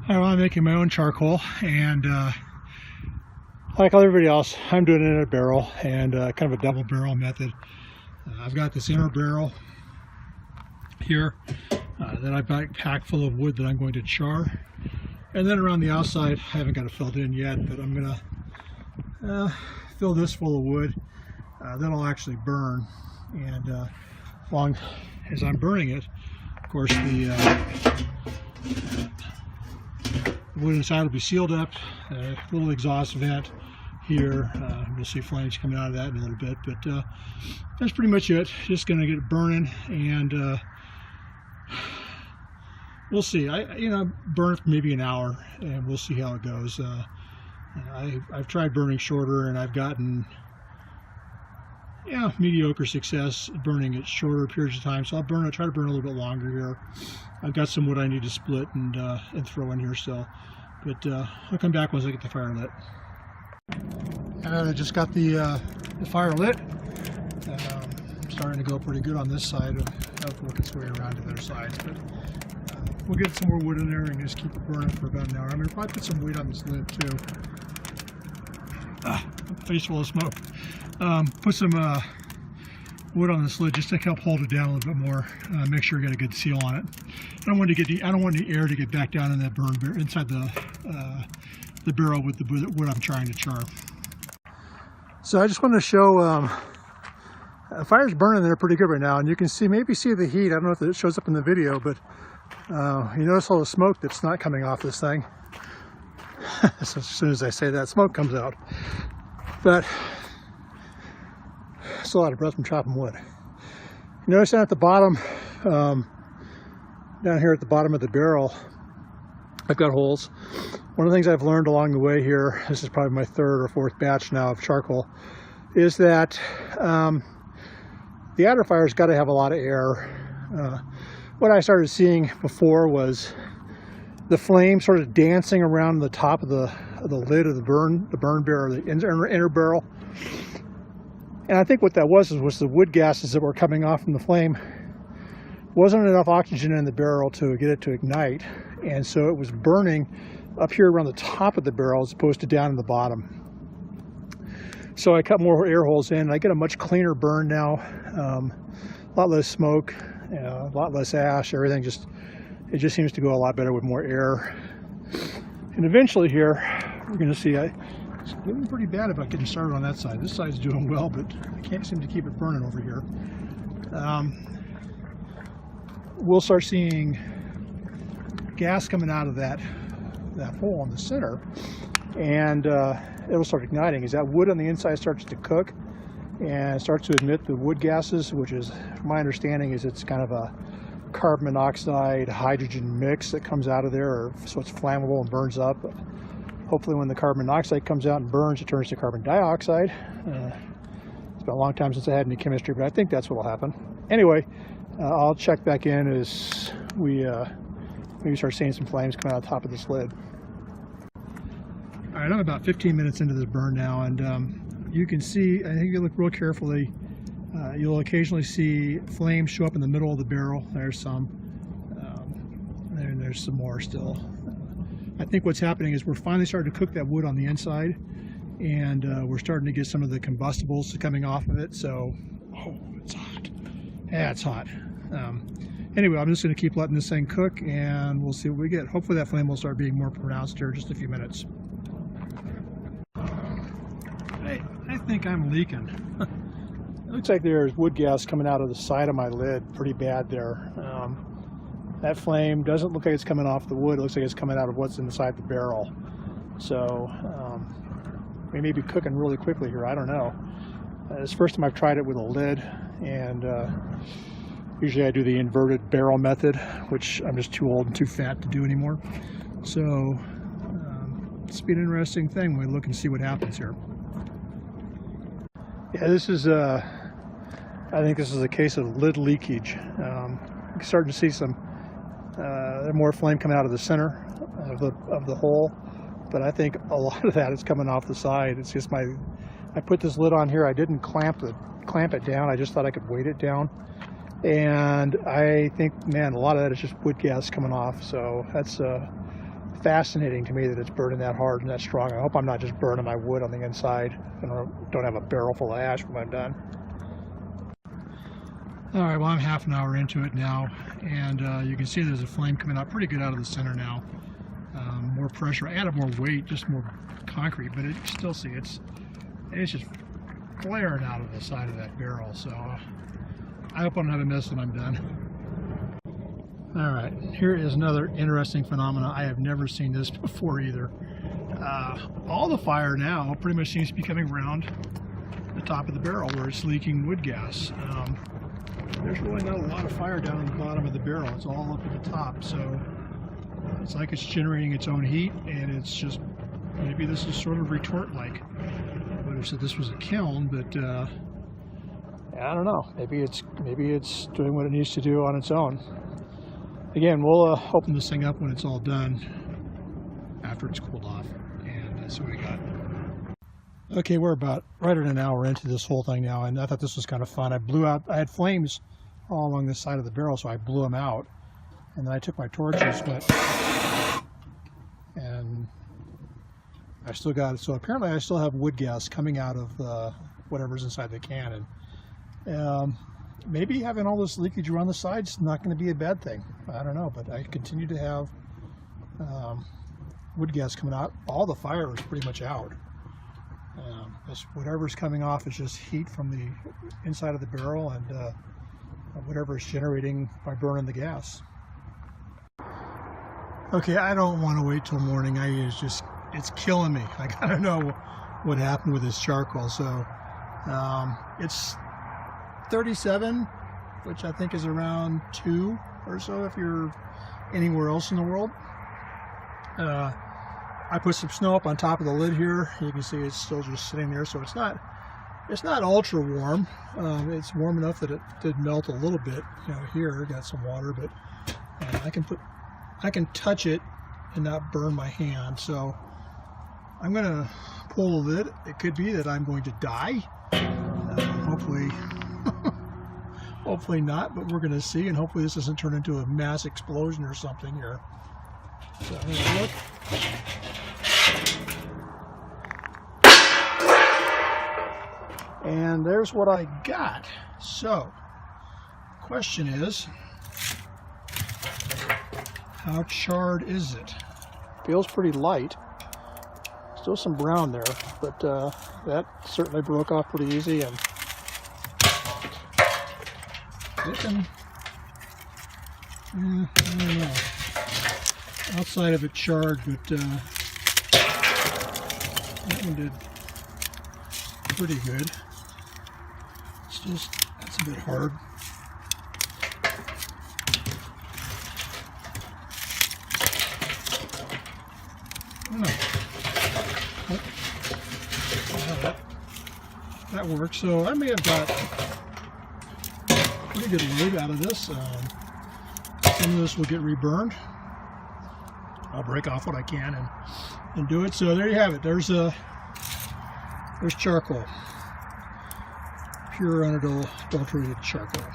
I'm making my own charcoal, and like everybody else, I'm doing it in a barrel, and kind of a double barrel method. I've got this inner barrel here that I've got packed full of wood that I'm going to char, and then around the outside, I haven't got it filled in yet, but I'm going to fill this full of wood that'll actually burn. And as long as I'm burning it, of course, the wood inside will be sealed up. A little exhaust vent here. You'll see flames coming out of that in a little bit, but that's pretty much it. Just going to get it burning, and we'll see. Burn it for maybe an hour, and we'll see how it goes. I've tried burning shorter, and I've gotten mediocre success burning it shorter periods of time. So I'll try to burn a little bit longer here. I've got some wood I need to split and throw in here still, but I'll come back once I get the fire lit. And I just got the fire lit. Starting to go pretty good on this side. I'll work its way around to the other sides, but we'll get some more wood in there and just keep it burning for about an hour. I'm going to probably put some weight on this lid too. Face full of smoke. Put some wood on this lid just to help hold it down a little bit more. Make sure you get a good seal on it. I don't want the air to get back down in that inside the barrel with the wood I'm trying to char. So I just wanted to show the fire's burning there pretty good right now, and you can maybe see the heat. I don't know if it shows up in the video, but you notice all the smoke that's not coming off this thing. So as soon as I say that, smoke comes out. But still out of breath from chopping wood. You notice down at the bottom, down here at the bottom of the barrel, I've got holes. One of the things I've learned along the way here, this is probably my third or fourth batch now of charcoal, is that the outer fire's got to have a lot of air. What I started seeing before was the flame sort of dancing around the top of the lid of the burn barrel, the inner barrel. And I think what that was the wood gases that were coming off from the flame. Wasn't enough oxygen in the barrel to get it to ignite, and so it was burning up here around the top of the barrel as opposed to down in the bottom. So I cut more air holes in, and I get a much cleaner burn now. A lot less smoke, a lot less ash. Everything just seems to go a lot better with more air. And eventually here, we're going to see it's getting pretty bad about getting started on that side. This side's doing well, but I can't seem to keep it burning over here. We'll start seeing gas coming out of that hole in the center, and it'll start igniting as that wood on the inside starts to cook and starts to emit the wood gases, which is, from my understanding, is it's kind of a carbon monoxide hydrogen mix that comes out of there, so it's flammable and burns up. Hopefully when the carbon monoxide comes out and burns, it turns to carbon dioxide. It's been a long time since I had any chemistry, but I think that's what will happen. Anyway, I'll check back in as we maybe start seeing some flames coming out the top of this lid. All right, I'm about 15 minutes into this burn now, and you can see, I think if you look real carefully, you'll occasionally see flames show up in the middle of the barrel. There's some, and there's some more still. I think what's happening is we're finally starting to cook that wood on the inside, and we're starting to get some of the combustibles coming off of it. So, oh, it's hot. Yeah, it's hot. Anyway, I'm just going to keep letting this thing cook, and we'll see what we get. Hopefully that flame will start being more pronounced here in just a few minutes. I think I'm leaking. It looks like there's wood gas coming out of the side of my lid pretty bad there. That flame doesn't look like it's coming off the wood. It looks like it's coming out of what's inside the barrel. So we may be cooking really quickly here. I don't know. It's the first time I've tried it with a lid, and usually I do the inverted barrel method, which I'm just too old and too fat to do anymore. So it's been an interesting thing when we look and see what happens here. Yeah, this is I think this is a case of lid leakage. I'm starting to see some more flame coming out of the center of the hole, but I think a lot of that is coming off the side. It's just I put this lid on here. I didn't clamp it down. I just thought I could weight it down, and I think, man, a lot of that is just wood gas coming off. So that's fascinating to me that it's burning that hard and that strong. I hope I'm not just burning my wood on the inside and I don't have a barrel full of ash when I'm done. All right, well, I'm half an hour into it now, and you can see there's a flame coming out pretty good out of the center now. More pressure. I added more weight, just more concrete, but you still see it's just flaring out of the side of that barrel. So I hope I don't have a mess when I'm done. All right, here is another interesting phenomenon. I have never seen this before either. All the fire now pretty much seems to be coming around the top of the barrel where it's leaking wood gas. There's really not a lot of fire down at the bottom of the barrel. It's all up at the top, so it's like it's generating its own heat, and it's just, maybe this is sort of retort-like. I would have said this was a kiln, but I don't know. Maybe it's doing what it needs to do on its own. Again, we'll open this thing up when it's all done, after it's cooled off, and see what we got. Okay, we're about right at an hour into this whole thing now, and I thought this was kind of fun. I had flames all along the side of the barrel, so I blew them out, and then I took my torches, and I still got it. So apparently I still have wood gas coming out of whatever's inside the can, and maybe having all this leakage around the sides is not going to be a bad thing. I don't know, but I continue to have wood gas coming out. All the fire is pretty much out. Whatever's coming off is just heat from the inside of the barrel and whatever is generating by burning the gas. Okay, I don't want to wait till morning. It's killing me. I gotta know what happened with this charcoal. So it's 37, which I think is around 2 or so if you're anywhere else in the world. I put some snow up on top of the lid here. You can see it's still just sitting there, so it's not ultra warm. It's warm enough that it did melt a little bit. You know, here got some water, but I can touch it and not burn my hand. So I'm gonna pull the lid. It could be that I'm going to die. Hopefully, hopefully not. But we're gonna see, and hopefully this doesn't turn into a mass explosion or something here. So I'm gonna look. And there's what I got. So, the question is, how charred is it? Feels pretty light. Still some brown there, but that certainly broke off pretty easy. And I don't know. Outside of it charred, but that one did pretty good. That's a bit hard. That works. So I may have got pretty good load out of this. Some of this will get reburned. I'll break off what I can and do it. So there you have it. There's charcoal. Pure unadulterated charcoal.